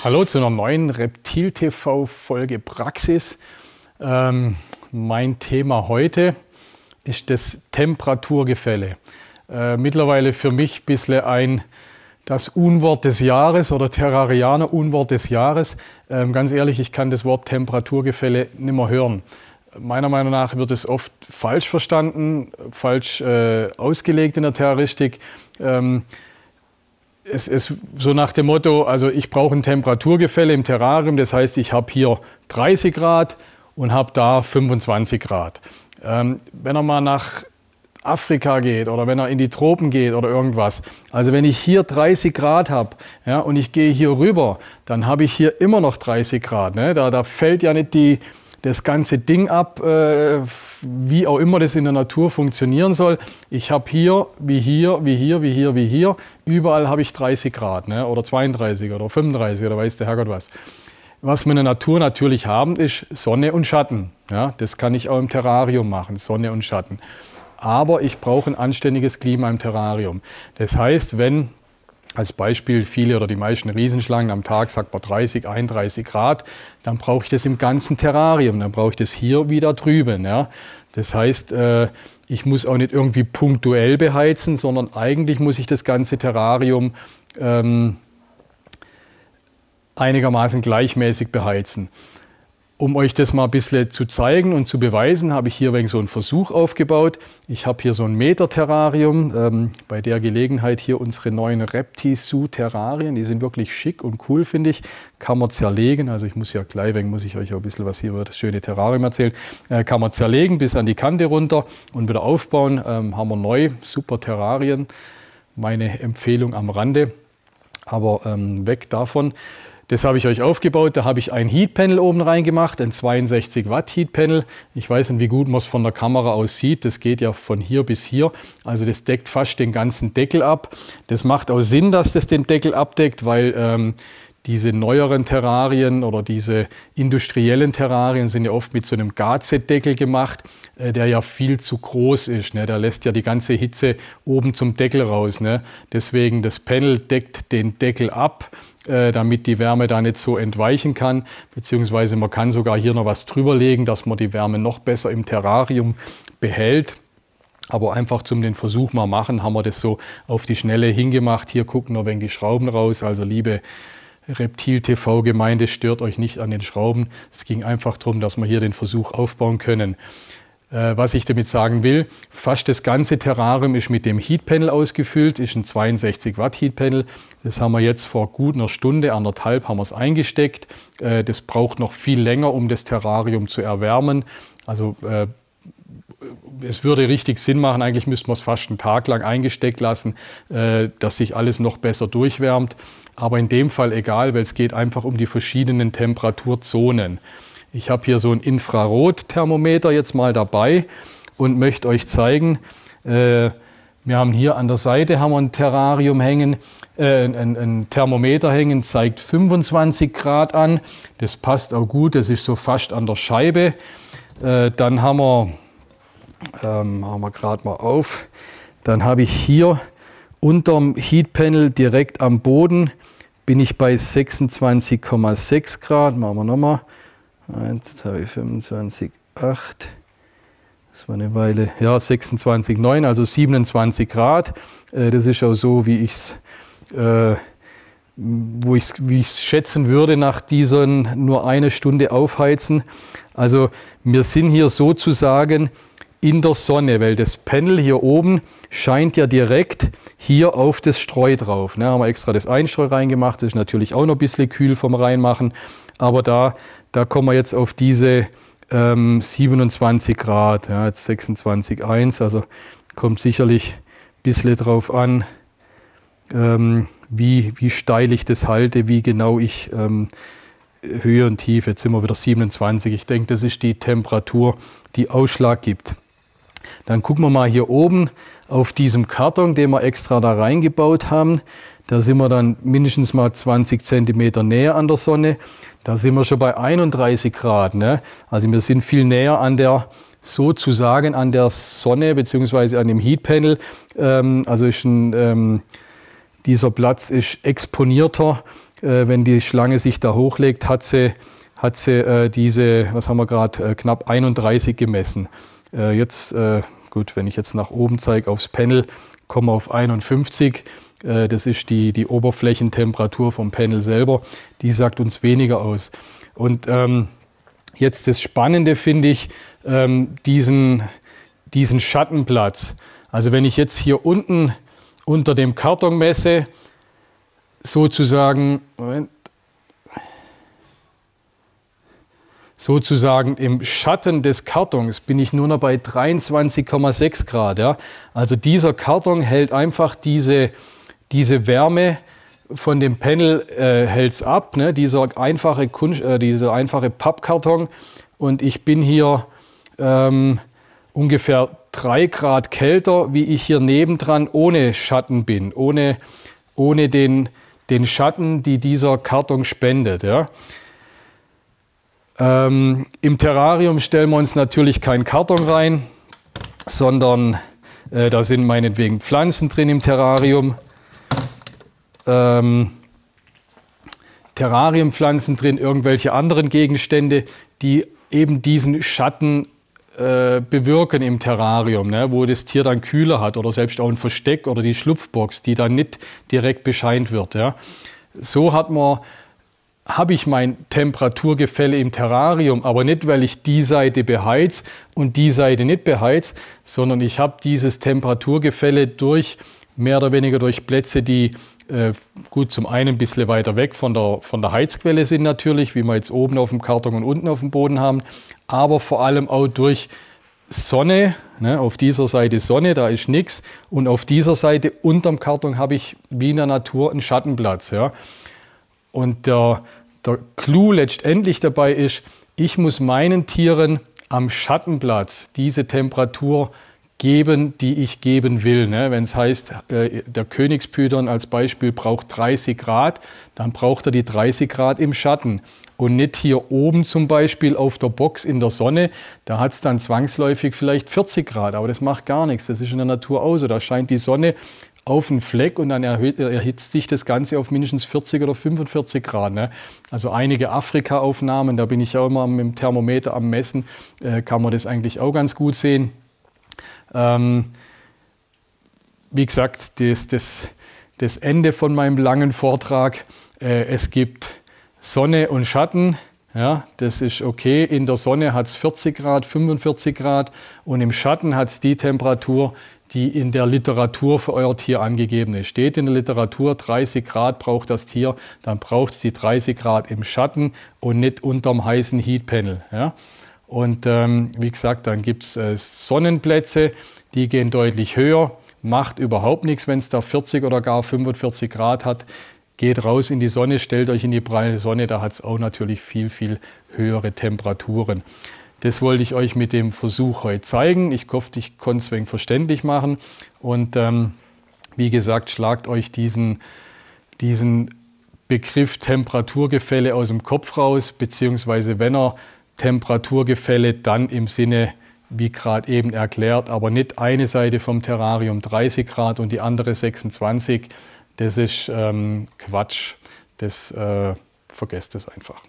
Hallo zu einer neuen Reptil-TV-Folge Praxis. Mein Thema heute ist das Temperaturgefälle. Mittlerweile für mich ein bisschen das Unwort des Jahres oder Terrarianer-Unwort des Jahres. Ganz ehrlich, ich kann das Wort Temperaturgefälle nicht mehr hören. Meiner Meinung nach wird es oft falsch verstanden, falsch ausgelegt in der Terroristik. Es ist so nach dem Motto, also ich brauche ein Temperaturgefälle im Terrarium, das heißt, ich habe hier 30 Grad und habe da 25 Grad. Wenn er mal nach Afrika geht oder wenn er in die Tropen geht oder irgendwas, also wenn ich hier 30 Grad habe, ja, und ich gehe hier rüber, dann habe ich hier immer noch 30 Grad. Ne? Da fällt ja nicht das ganze Ding ab, wie auch immer das in der Natur funktionieren soll. Ich habe hier, wie hier, wie hier, wie hier, wie hier, überall habe ich 30 Grad, ne? Oder 32 oder 35 oder weiß der Herrgott was. Was wir in der Natur natürlich haben, ist Sonne und Schatten. Ja? Das kann ich auch im Terrarium machen, Sonne und Schatten. Aber ich brauche ein anständiges Klima im Terrarium. Das heißt, wenn als Beispiel viele oder die meisten Riesenschlangen am Tag, sagt man 30, 31 Grad, dann brauche ich das im ganzen Terrarium, dann brauche ich das hier wieder drüben. Ja? Das heißt, ich muss auch nicht irgendwie punktuell beheizen, sondern eigentlich muss ich das ganze Terrarium einigermaßen gleichmäßig beheizen. Um euch das mal ein bisschen zu zeigen und zu beweisen, habe ich hier so einen Versuch aufgebaut. Ich habe hier so ein Meter-Terrarium, bei der Gelegenheit hier unsere neuen Repti-Su-Terrarien. Die sind wirklich schick und cool, finde ich. Kann man zerlegen, also ich muss ja gleich, muss ich euch auch ein bisschen was hier über das schöne Terrarium erzählen. Kann man zerlegen bis an die Kante runter und wieder aufbauen. Haben wir neu, super Terrarien. Meine Empfehlung am Rande, aber weg davon. Das habe ich euch aufgebaut, da habe ich ein Heatpanel oben reingemacht, ein 62 Watt Heatpanel. Ich weiß nicht, wie gut man es von der Kamera aus sieht, das geht ja von hier bis hier. Also das deckt fast den ganzen Deckel ab. Das macht auch Sinn, dass das den Deckel abdeckt, weil diese neueren Terrarien oder diese industriellen Terrarien sind ja oft mit so einem Gazet-Deckel gemacht, der ja viel zu groß ist. Ne? Der lässt ja die ganze Hitze oben zum Deckel raus. Ne? Deswegen das Panel deckt den Deckel ab, damit die Wärme da nicht so entweichen kann, beziehungsweise man kann sogar hier noch was drüber legen, dass man die Wärme noch besser im Terrarium behält. Aber einfach zum den Versuch mal machen, haben wir das so auf die Schnelle hingemacht. Hier gucken noch die Schrauben raus, also liebe Reptil-TV-Gemeinde, stört euch nicht an den Schrauben. Es ging einfach darum, dass wir hier den Versuch aufbauen können. Was ich damit sagen will, fast das ganze Terrarium ist mit dem Heatpanel ausgefüllt, ist ein 62 Watt Heatpanel. Das haben wir jetzt vor gut einer Stunde, anderthalb, haben wir es eingesteckt. Das braucht noch viel länger, um das Terrarium zu erwärmen. Also es würde richtig Sinn machen, eigentlich müsste man es fast einen Tag lang eingesteckt lassen, dass sich alles noch besser durchwärmt. Aber in dem Fall egal, weil es geht einfach um die verschiedenen Temperaturzonen. Ich habe hier so ein Infrarotthermometer jetzt mal dabei und möchte euch zeigen, wir haben hier an der Seite ein Terrarium hängen, ein Thermometer hängen, zeigt 25 Grad an. Das passt auch gut, das ist so fast an der Scheibe. Dann haben wir gerade mal auf, dann habe ich hier unterm Heatpanel direkt am Boden, bin ich bei 26,6 Grad, machen wir nochmal. Jetzt habe ich 25,8, das war eine Weile, ja 26,9, also 27 Grad. Das ist auch so, wie ich es schätzen würde nach diesen nur eine Stunde Aufheizen. Also wir sind hier sozusagen in der Sonne, weil das Panel hier oben scheint ja direkt hier auf das Streu drauf. Ne, haben wir extra das Einstreu reingemacht, das ist natürlich auch noch ein bisschen kühl vom Reinmachen, aber da kommen wir jetzt auf diese 27 Grad, ja, jetzt 26,1, also kommt sicherlich ein bisschen drauf an, wie steil ich das halte, wie genau ich Höhe und Tiefe, jetzt sind wir wieder 27, ich denke, das ist die Temperatur, die Ausschlag gibt. Dann gucken wir mal hier oben auf diesem Karton, den wir extra da reingebaut haben. Da sind wir dann mindestens mal 20 cm näher an der Sonne. Da sind wir schon bei 31 Grad. Ne? Also wir sind viel näher an der, sozusagen an der Sonne bzw. an dem Heatpanel. Also ist dieser Platz ist exponierter wenn die Schlange sich da hochlegt, hat sie diese, was haben wir gerade, knapp 31 gemessen. Jetzt, gut, wenn ich jetzt nach oben zeige aufs Panel, komme auf 51. Das ist die Oberflächentemperatur vom Panel selber. Die sagt uns weniger aus. Und jetzt das Spannende finde ich, diesen Schattenplatz. Also wenn ich jetzt hier unten unter dem Karton messe, sozusagen im Schatten des Kartons bin ich nur noch bei 23,6 Grad. Ja? Also dieser Karton hält einfach diese Wärme von dem Panel hält's ab, ne? Dieser einfache Pappkarton. Und ich bin hier ungefähr 3 Grad kälter, wie ich hier nebendran ohne Schatten bin, ohne den Schatten, die dieser Karton spendet. Ja? Im Terrarium stellen wir uns natürlich keinen Karton rein, sondern da sind meinetwegen Pflanzen drin im Terrarium. Terrariumpflanzen drin, irgendwelche anderen Gegenstände, die eben diesen Schatten bewirken im Terrarium, ne, wo das Tier dann kühler hat oder selbst auch ein Versteck oder die Schlupfbox, die dann nicht direkt bescheint wird. Ja. So habe ich mein Temperaturgefälle im Terrarium, aber nicht, weil ich die Seite beheiz und die Seite nicht beheiz, sondern ich habe dieses Temperaturgefälle mehr oder weniger durch Plätze, die gut zum einen ein bisschen weiter weg von der Heizquelle sind natürlich, wie wir jetzt oben auf dem Karton und unten auf dem Boden haben, aber vor allem auch durch Sonne, ne, auf dieser Seite Sonne, da ist nichts, und auf dieser Seite unterm Karton habe ich wie in der Natur einen Schattenplatz. Ja. Und der Clou letztendlich dabei ist, ich muss meinen Tieren am Schattenplatz diese Temperatur geben, die ich geben will. Ne? Wenn es heißt, der Königspython als Beispiel braucht 30 Grad, dann braucht er die 30 Grad im Schatten. Und nicht hier oben zum Beispiel auf der Box in der Sonne, da hat es dann zwangsläufig vielleicht 40 Grad, aber das macht gar nichts, das ist in der Natur auch so. Da scheint die Sonne auf einen Fleck und dann erhitzt sich das Ganze auf mindestens 40 oder 45 Grad. Ne? Also einige Afrika-Aufnahmen, da bin ich ja immer mit dem Thermometer am Messen, kann man das eigentlich auch ganz gut sehen. Wie gesagt, das Ende von meinem langen Vortrag, es gibt Sonne und Schatten, ja, das ist okay. In der Sonne hat es 40 Grad, 45 Grad und im Schatten hat es die Temperatur, die in der Literatur für euer Tier angegeben ist. Steht in der Literatur, 30 Grad braucht das Tier, dann braucht es die 30 Grad im Schatten und nicht unterm heißen Heatpanel. Ja. Und wie gesagt, dann gibt es Sonnenplätze, die gehen deutlich höher, macht überhaupt nichts, wenn es da 40 oder gar 45 Grad hat. Geht raus in die Sonne, stellt euch in die pralle Sonne, da hat es auch natürlich viel, viel höhere Temperaturen. Das wollte ich euch mit dem Versuch heute zeigen. Ich hoffe, ich konnte es ein wenig verständlich machen. Und wie gesagt, schlagt euch diesen Begriff Temperaturgefälle aus dem Kopf raus, beziehungsweise wenn er Temperaturgefälle, dann im Sinne, wie gerade eben erklärt, aber nicht eine Seite vom Terrarium 30 Grad und die andere 26. Das ist Quatsch. Vergesst es einfach.